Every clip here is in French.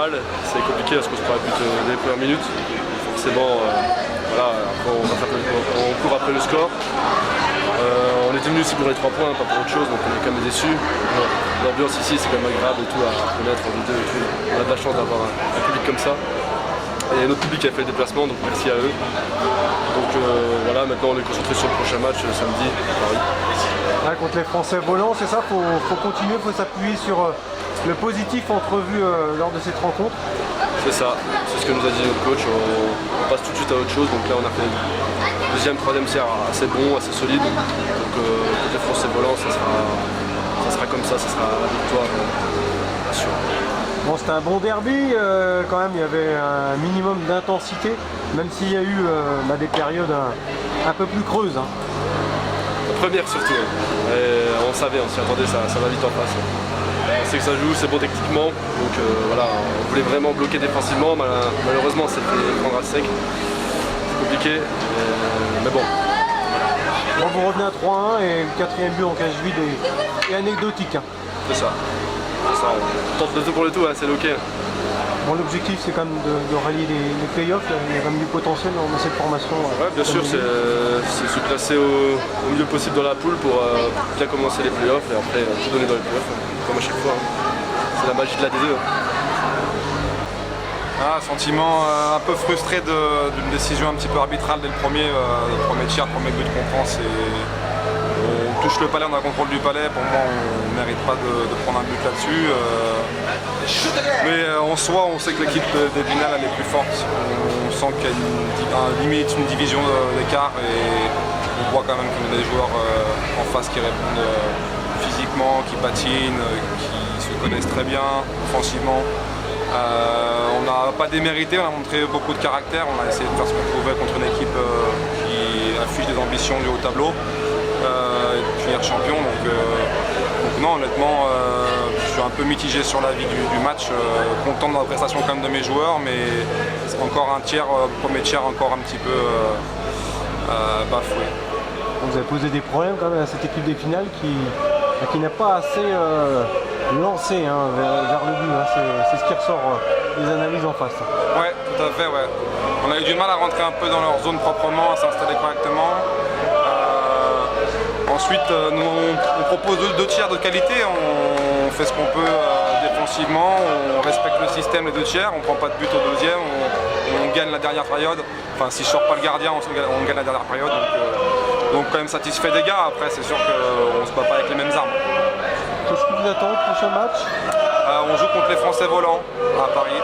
mal, c'est compliqué parce qu'on se prend un but dès les premières minutes. Forcément, voilà, après on court après le score. On était venus ici pour les 3 points, pas pour autre chose, donc on est quand même déçus. L'ambiance ici c'est quand même agréable et tout, à connaître en vidéo et tout. On a de la chance d'avoir un public comme ça. Et notre public a fait le déplacement, donc merci à eux. Donc voilà, maintenant on est concentré sur le prochain match samedi à Paris. Ouais, contre les Français volants, c'est ça, faut continuer, faut s'appuyer sur le positif entrevu lors de cette rencontre. C'est ça, c'est ce que nous a dit notre coach, on passe tout de suite à autre chose, donc là on a fait le deuxième, troisième tiers assez bon, assez solide, donc contre les Français volants ça sera comme ça sera la victoire, bien sûr. Bon, c'était un bon derby, quand même, il y avait un minimum d'intensité, même s'il y a eu des périodes un peu plus creuses. Hein. La première surtout, et on savait, on s'y attendait, ça va vite en face. On sait que ça joue, c'est bon techniquement, donc voilà, on voulait vraiment bloquer défensivement, malheureusement c'était prendre à sec, c'est compliqué, mais bon. Bon, vous revenez à 3-1 et le 4e but en cage vide est anecdotique. Hein. C'est ça, on tente le tout pour le tout, hein, c'est ok. Bon, l'objectif c'est quand même de rallier les playoffs, il y a quand même du potentiel dans cette formation. Ouais, bien sûr, c'est se placer au milieu possible dans la poule pour bien commencer les playoffs et après tout donner dans les playoffs, comme à chaque fois. Hein. C'est la magie de la D2. Hein. Sentiment un peu frustré d'une décision un petit peu arbitrale dès le premier tiers, le premier but qu'on prend, on touche le palais, on a le contrôle du palais, pour moi on ne mérite pas de prendre un but là-dessus. Mais en soi on sait que l'équipe d'Épinal elle est plus forte, on sent qu'il y a limite une division d'écart et on voit quand même qu'on a des joueurs en face qui répondent physiquement, qui patinent, qui se connaissent très bien offensivement. On n'a pas démérité, on a montré beaucoup de caractère, on a essayé de faire ce qu'on pouvait contre une équipe qui affiche des ambitions du haut tableau et de finir champion. Donc non, honnêtement, je suis un peu mitigé sur la vie du match, content de la prestation quand même de mes joueurs, mais c'est encore un tiers, premier tiers encore un petit peu bafoué. Vous avez posé des problèmes quand même à cette équipe des finales qui n'a pas assez lancé vers le but, hein. C'est ce qui ressort des analyses en face. Ouais, tout à fait, ouais. On a eu du mal à rentrer un peu dans leur zone proprement, à s'installer correctement. Ensuite, nous on propose 2 tiers de qualité, on fait ce qu'on peut défensivement, on respecte le système les 2 tiers, on ne prend pas de but au deuxième, on gagne la dernière période. Enfin, si je ne sors pas le gardien, on gagne la dernière période. Donc quand même satisfait des gars, après c'est sûr qu'on ne se bat pas avec les mêmes armes. Qu'est-ce qui vous attend au prochain match? On joue contre les Français volants à Paris.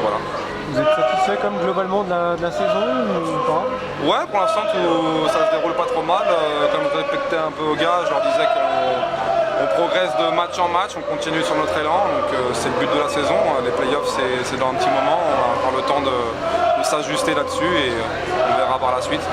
Voilà. Vous êtes satisfait comme globalement de la saison ou pas? Ouais, pour l'instant ça se déroule pas trop mal. Comme je répétais un peu aux gars, je leur disais qu'on progresse de match en match, on continue sur notre élan. Donc c'est le but de la saison. Les playoffs c'est dans un petit moment, on a encore le temps de s'ajuster là-dessus et on verra par la suite.